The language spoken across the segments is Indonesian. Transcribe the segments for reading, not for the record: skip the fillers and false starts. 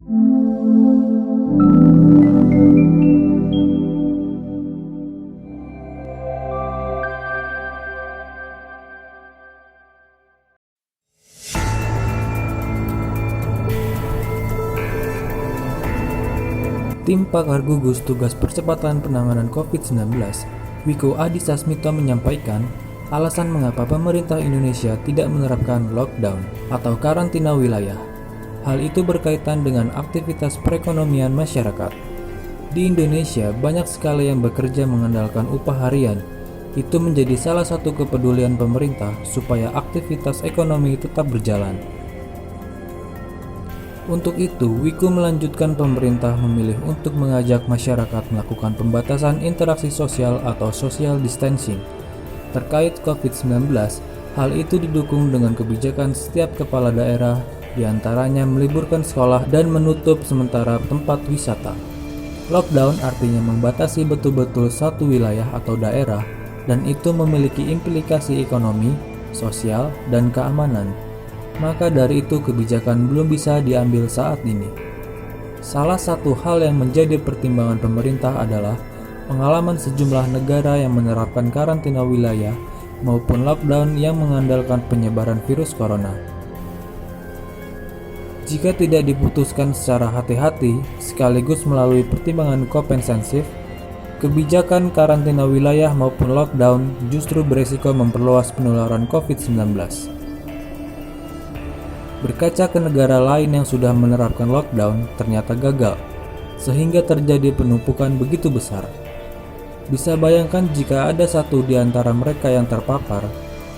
Tim pakar gugus tugas percepatan penanganan COVID-19, Wiko Adhisasmito menyampaikan alasan mengapa pemerintah Indonesia tidak menerapkan lockdown atau karantina wilayah. Hal itu berkaitan dengan aktivitas perekonomian masyarakat. Di Indonesia, banyak sekali yang bekerja mengandalkan upah harian. Itu menjadi salah satu kepedulian pemerintah supaya aktivitas ekonomi tetap berjalan. Untuk itu, Wiku melanjutkan pemerintah memilih untuk mengajak masyarakat melakukan pembatasan interaksi sosial atau social distancing. Terkait COVID-19, hal itu didukung dengan kebijakan setiap kepala daerah, diantaranya meliburkan sekolah dan menutup sementara tempat wisata. Lockdown artinya membatasi betul-betul satu wilayah atau daerah, dan itu memiliki implikasi ekonomi, sosial, dan keamanan. Maka dari itu kebijakan belum bisa diambil saat ini. Salah satu hal yang menjadi pertimbangan pemerintah adalah pengalaman sejumlah negara yang menerapkan karantina wilayah maupun lockdown yang mengandalkan penyebaran virus corona. Jika tidak diputuskan secara hati-hati sekaligus melalui pertimbangan komprehensif, kebijakan karantina wilayah maupun lockdown justru beresiko memperluas penularan COVID-19. Berkaca ke negara lain yang sudah menerapkan lockdown ternyata gagal, sehingga terjadi penumpukan begitu besar. Bisa bayangkan jika ada satu di antara mereka yang terpapar,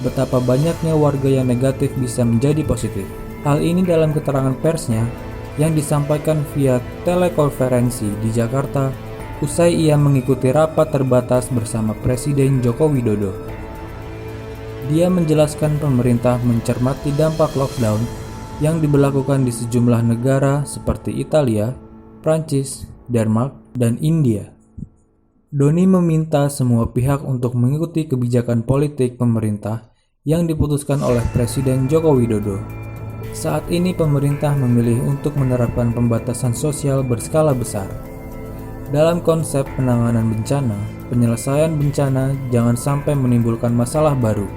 betapa banyaknya warga yang negatif bisa menjadi positif. Hal ini dalam keterangan persnya yang disampaikan via telekonferensi di Jakarta usai ia mengikuti rapat terbatas bersama Presiden Joko Widodo. Dia menjelaskan pemerintah mencermati dampak lockdown yang diberlakukan di sejumlah negara seperti Italia, Prancis, Denmark, dan India. Doni meminta semua pihak untuk mengikuti kebijakan politik pemerintah yang diputuskan oleh Presiden Joko Widodo. Saat ini pemerintah memilih untuk menerapkan pembatasan sosial berskala besar. Dalam konsep penanganan bencana, penyelesaian bencana jangan sampai menimbulkan masalah baru.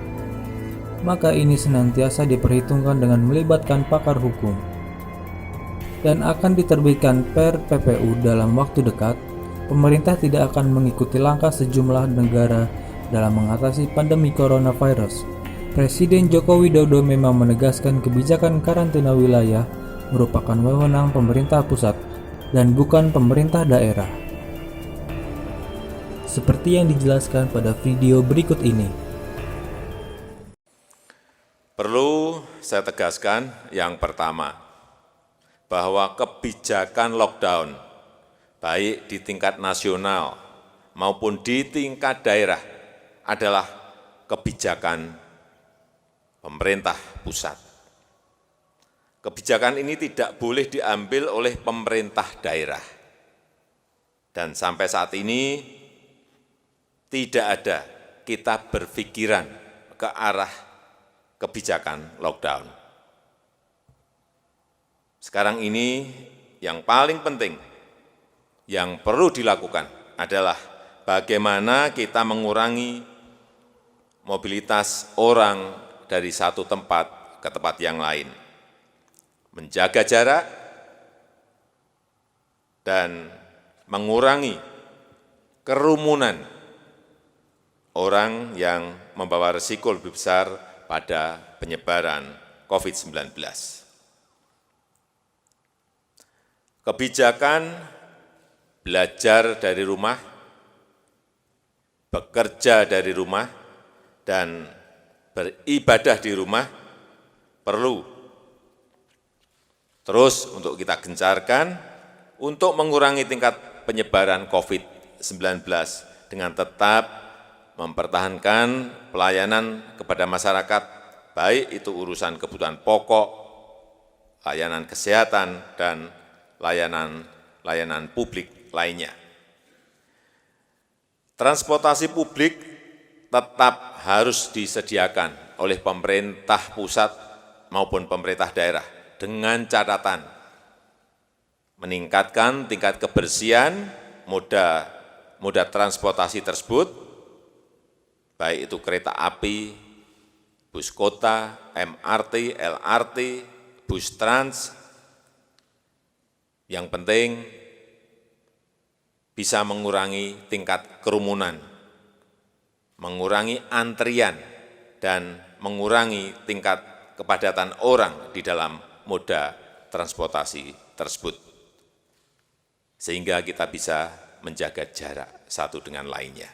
Maka ini senantiasa diperhitungkan dengan melibatkan pakar hukum. Dan akan diterbitkan per PPU dalam waktu dekat. Pemerintah tidak akan mengikuti langkah sejumlah negara dalam mengatasi pandemi coronavirus. Presiden Joko Widodo memang menegaskan kebijakan karantina wilayah merupakan wewenang pemerintah pusat dan bukan pemerintah daerah. Seperti yang dijelaskan pada video berikut ini. Perlu saya tegaskan yang pertama, bahwa kebijakan lockdown, baik di tingkat nasional maupun di tingkat daerah, adalah kebijakan pemerintah pusat. Kebijakan ini tidak boleh diambil oleh pemerintah daerah. Dan sampai saat ini, tidak ada kita berpikiran ke arah kebijakan lockdown. Sekarang ini yang paling penting yang perlu dilakukan adalah bagaimana kita mengurangi mobilitas orang dari satu tempat ke tempat yang lain, menjaga jarak, dan mengurangi kerumunan orang yang membawa risiko lebih besar pada penyebaran COVID-19. Kebijakan belajar dari rumah, bekerja dari rumah, dan beribadah di rumah perlu terus untuk kita gencarkan untuk mengurangi tingkat penyebaran COVID-19 dengan tetap mempertahankan pelayanan kepada masyarakat, baik itu urusan kebutuhan pokok, layanan kesehatan, dan layanan publik lainnya. Transportasi publik tetap harus disediakan oleh pemerintah pusat maupun pemerintah daerah dengan catatan meningkatkan tingkat kebersihan moda transportasi tersebut, baik itu kereta api, bus kota, MRT, LRT, bus trans. Yang penting bisa mengurangi tingkat kerumunan, mengurangi antrian, dan mengurangi tingkat kepadatan orang di dalam moda transportasi tersebut. Sehingga kita bisa menjaga jarak satu dengan lainnya.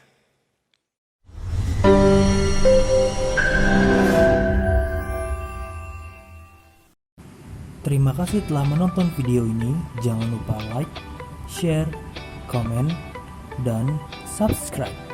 Terima kasih telah menonton video ini. Jangan lupa like, share, komen, dan subscribe.